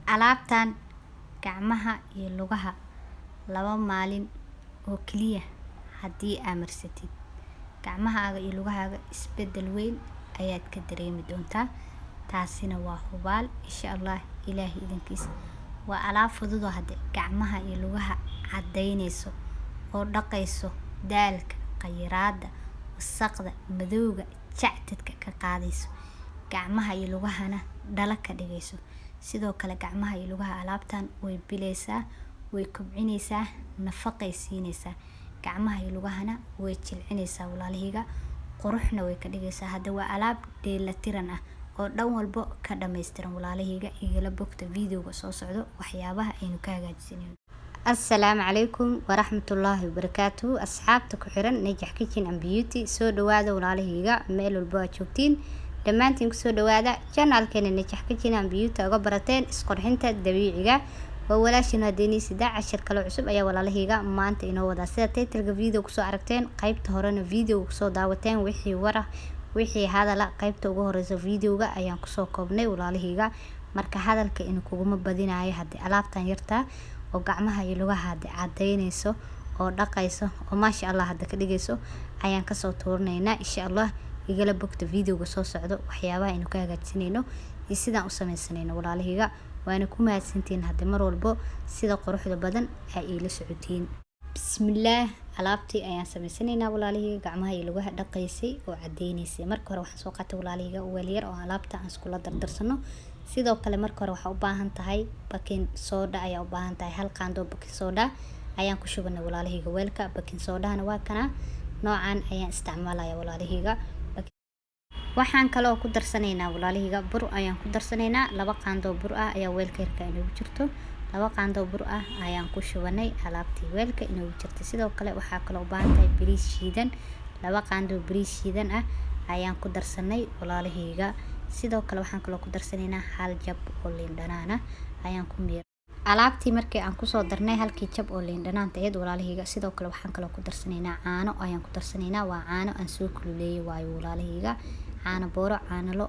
Alaabtan gacmaha iyo lugaha 2 maalin oo kaliya haddii aad marsatid, gacmahaaga iyo lugahaaga isbeddel weyn ayaad ka dareemi doontaa. Taasina waa hubaal insha Allah Ilaahay idinkiisa. Waa alaab fudud oo hadda gacmaha iyo lugaha cadaynayso oo dhaqayso daalka, khayraadda, wasaqda, madowga, jacdadka ka qaadayso. Gacmaha iyo lugahana dhala ka dhigayso. Sidoo kale gacmaha iyo lugaha alaabtan way bilaysaa, way kobcinaysaa, nafaqay siinaysaa. Gacmaha iyo lugahana way jilcinaysaa walaalihiga, quruxna way ka dhigaysaa. Hadda waa alaab dheelatiran ah oo dhan walbo ka dhameystiran walaalihiga. Igala bogta videoga soo socdo waxyaabaha aynu ka hagaajinayno. Assalaamu calaykum waraxmatullaahi wabarakaatuhu. Asxaabta ku xiran Najax Kitchen and Beauty, soo dhawaada walaalihiga meel walbo aad joogtiin. Dhammaantiin ku soo dhawaada channelkeena Najax Kitchen and Beauty uga barateen isqurxinta dabiiciga. waa walaashina hadeeni sida cashar kale cusub ayaa walaalihiga maanta inoo wada sida title-ka video ku soo aragteen qaybta horena video ku soo daawateen wixii hadala qaybta ugu horeysa videoga ayaan ku soo koobnay walaalihiga. Marka hadalka in kuguma badinaayo hadii alaabtan yarta oo gacmaha iyo lugaha cadaynayso oo dhaqayso oo maasha Allah hadda ka dhigayso ayaan ka soo tuurnaynaa insha Allah. igala bogta videoga soo socdo waxyaabaha aynu ka hagaajinayno iyo sidaan u sameeysanayno walaalihiga. waana ku mahadsantiin hadda mar walbo sida quruxda badan ay ila socotiin. Bismillaah, alaabtii ayaan sameysanaynaa walaalihiga gacmaha iyo lugaha dhaqaysay oo cadaynaysay. Marka hore waxaan soo qaatay walaalihiga weel yar oo alaabta aan isku la dardarsano. sidoo kale marka hore waxaa u baahan tahay baking soda ayaa u baahan tahay hal qaando baking soda ayaan ku shubanay walaalihiga weelka. baking soda-na waa kana noocan ayaan isticmaalaya walaalihiga. waxaan kale oo ku darsanaynaa walaalihiga bur ayaan ku darsanaynaa 2 qaando bur ah ayaa weelka yarka inoogu jirto. 2 qaando bur ah ayaan ku shubanay alaabtii weelka inoogu jirtay. sidoo kale waxaa kale u baahan tahay bariis shiidan 2 qaando bariis shiidan ah ayaan ku darsanay walaalihiga. sidoo kale waxaan kale ku darsanaynaa hal jab oo liin dhanaan ah ayaan ku miir alaabtii markii aan ku soo darnay halkii jab oo liin dhanaanta ayad walaalihiga. sidoo kale waxaan kale ku darsanaynaa caano ayaan ku darsanaynaa. waa caano aan soo kululeeyay waayo walaalihiga. caano booro caano lo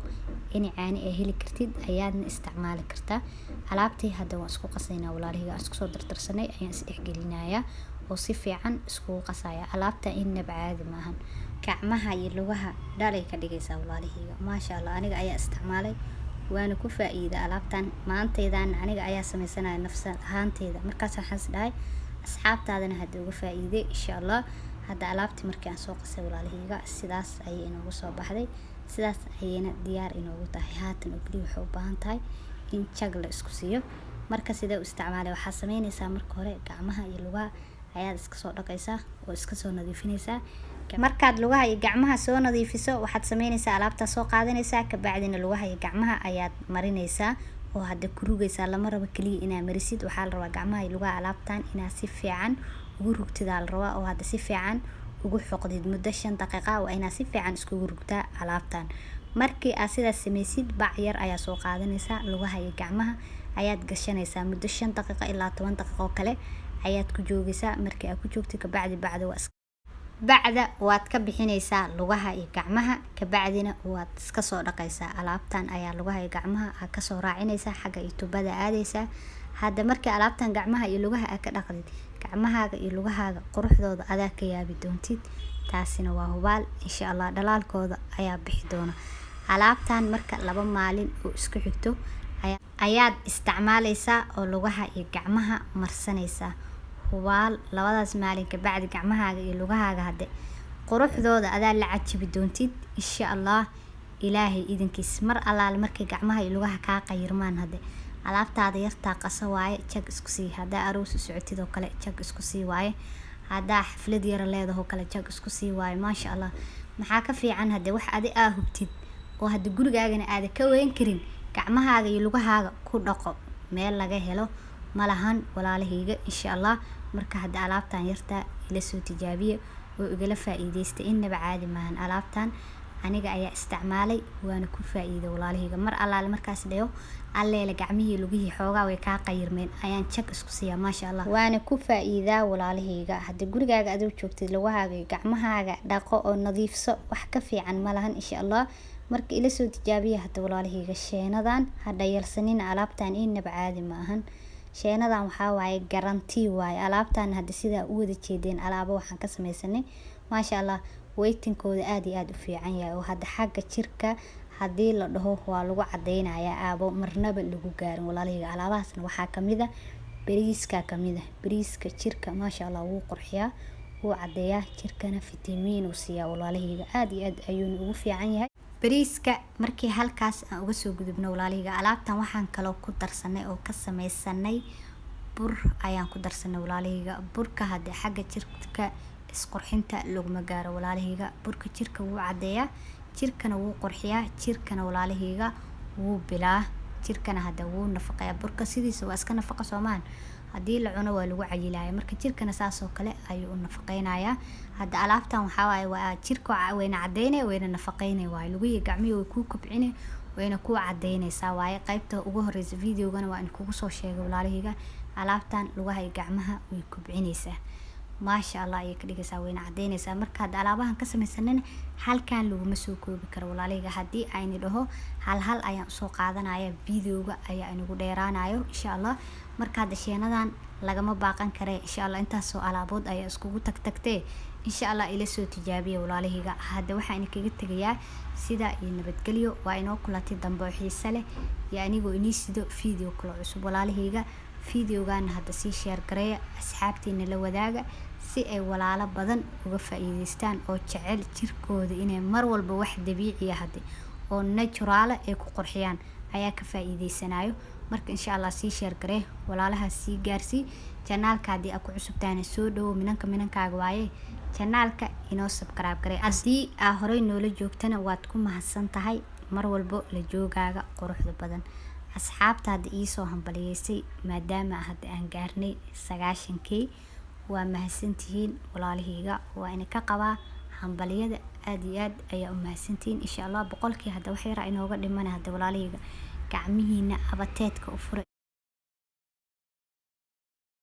in caani ay heli kartid ayaadna isticmaali kartaa. alaabtii hadda waan isku qasaynaa walaalihiga. isku soo dardarsanay ayaan isdhexgelinayaa oo si fiican isku qasaya. alaabta inaba caadi maahan, gacmaha iyo lugaha dhalay ka dhigaysaa walaalihiga. maasha Allah aniga ayaa isticmaalay waana ku faa'iiday alaabtan. maanteedaan aniga ayaa sameysanaya nafsan ahaanteeda. markaas waxaan isdhahay asxaabtaadana hadda uga faa'iiday insha Allah. hadda alaabtii markii aan soo qasay walaalihiga sidaas ayay inoogu soo baxday. sidaas ayayna diyaar inoogu tahay. haatan oo kaliya waxay u baahan tahay in jag la isku siiyo. marka sidee u isticmaalay waxaa sameynaysaa marka hore gacmaha iyo lugaha ayaad iska soo dhaqaysaa oo iska soo nadiifinaysaa. markaad lugaha iyo gacmaha soo nadiifiso waxaad sameynaysaa alaabta soo qaadanaysaa ka bacdina lugaha iyo gacmaha ayaad marinaysaa oo hadda ku rugaysaa. lama rabo kaliya inaad marisid, waxaa la rabaa gacmaha iyo lugaha alaabtan inaad si fiican ugu rugtidaa la rabaa oo hadda si fiican ugu xoqdid muddo 5 daqiiqo waa inaad si fiican iskugu rugtaa alaabtan. markii aad sidaas sameysid bac yar ayaa soo qaadanaysaa lugaha iyo gacmaha ayaad gashanaysaa muddo 5 daqiiqo ilaa 10 daqiiqo kale ayaad ku joogaysaa. markii aad ku joogtid ka bacdi bacda waad ka bixinaysaa lugaha iyo gacmaha ka bacdina waad iska soo dhaqaysaa. alaabtan ayaa lugaha iyo gacmaha aad ka soo raacinaysaa xagga iyo tubada aadaysaa. hadda markii alaabtan gacmaha iyo lugaha aad ka dhaqdid gacmahaaga iyo lugahaaga quruxdooda adaa ka yaabi doontid. taasina waa hubaal insha Allah dhalaalkooda ayaa bixi doona. alaabtan marka 2 maalin oo isku xigto ayaad isticmaalaysaa oo lugaha iyo gacmaha marsanaysaa. hubaal labadaas maalin ka bacdi gacmahaaga iyo lugahaaga hadda quruxdooda adaa la cajibi doontid insha Allah. ilaahay idinkiis mar allaale markay gacmaha iyo lugaha ka qayirmaan hadda alaabtaada yarta qasa waaye jag isku sii. hadaa aroos u socotid oo kale jag isku sii waaye. hadaa xaflad yar leedahay oo kale jag isku sii waaye. maasha Allah maxaa ka fiican hadda wax adi hubtid oo hadda gurigaagana aad ka weyn karin gacmahaaga iyo lugahaaga ku dhaqo. meel laga helo malahan walaalihiga insha Allah. marka hadda alaabtan yarta ila soo tijaabiye oo igala faa'iideystay inaba caadi maahan. alaabtan aniga ayaa isticmaalay waana ku faa'iiday walaalihiga. mar allaale markaas dhayo alleela gacmihii lugihii xoogaa way ka qayirmeen ayaan jag isku siiyaa. maasha Allah waana ku faa'iidaa walaalihiga. hadda gurigaaga aad joogtid lugahaaga iyo gacmahaaga dhaqo oo nadiifso wax ka fiican malahan insha Allah. marka ila soo tijaabiya hada walaalahayga sheenadan hadda yalsanin alaabtan inaba caadi ma ahan. Sheenadan waxaa waaye garanti waaye alaabtan hadda sida u wada jeedeen alaabo waxaan ka sameysanay maasha Allah weytinkooda aad iyo aad u fiican yahay oo hadda xagga jirka hadii la dhaho waa lagu cadeynayaa aabo marnaba lagu gaarin walaalahayga. Alaabahaasna waxaa kamid ah bariiska kamid ah bariiska jirka maasha Allah wuu qurxiyaa wuu cadeeyaa jirkana fitamiin uu siiyaa walaalahayga aad iyo aad ayuu ugu fiican yahay. bariiska markii halkaas aan uga soo gudubno walaalahayga alaabtan waxaan kale ku darsanay oo ka sameysanay bur ayaan ku darsanay walaalahayga. burka hadda xagga jirka isqurxinta laguma gaaro walaalahayga. burka jirka wuu cadeeyaa jirkana wuu qurxiyaa jirkana walaalahayga wuu bilaa jirkana hadda wuu nafaqeeyaa. burka sidiisa waa iska nafaqo Soomaan hadii la cuno waa lagu cayilayaa marka jirkana saas oo kale ayuu nafaqeynayaa. hadda alaabtan waxaa waaye waa jirka wayna cadeynay wayna nafaqeynay waaye lagu gacmihi way ku kobcinay wayna ku cadeynaysaa waaye. qaybta ugu horeysa videogana waa in kugu soo sheegay walaalahayga alaabtan lugaha iyo gacmaha way kobcinaysaa maasha Allah ay ka dhigaysaa wayna cadeynaysaa. marka hadda alaabahan ka sameysanana halkan laguma soo koobi karo walaalahayga. hadii ayni dhaho hal ayaan soo qaadanaya videoga ayaa inagu dheeraanayo insha Allah. marka hadda sheenadan lagama baaqan kare insha Allah intaas oo alaabood ayaa iskugu tagtagtay insha Allah ila soo tijaabiya walaalahayga. hadda waxaan kaga tagayaa sida iyo nabadgelyo waa inoo kulatay dambe oo xiiso leh iyo anigoo inii sido video kale cusub walaalahayga. videogan hadda si share gareeya asxaabtiina la wadaaga si ay walaalo badan uga faa'iideystaan oo jecel jirkooda inay mar walba wax dabiici ah oo natural ay ku qurxiyaan ayaa ka faa'iideysanayo. marka insha Allah si share garee walaalaha si gaarsi channelka hadii aad ku cusubtaana soo dhawo minankaaga waaye channelka inoo subscribe garee. hadii aa horey noola joogtana waad ku mahadsan tahay mar walba la joogaaga quruxda badan. asxaabta hadda ii soo hambaliyeysay maadaama hadda aan gaarnay 90k waa mahadsantihiin walaalahayga. waa in ka qabaa hambaliyada aad iyo aad ayaa u mahadsantihiin insha Allah. boqolkii hadda wax yar inooga dhiman hadda walaalahayga gacmihiina abateedka u furay.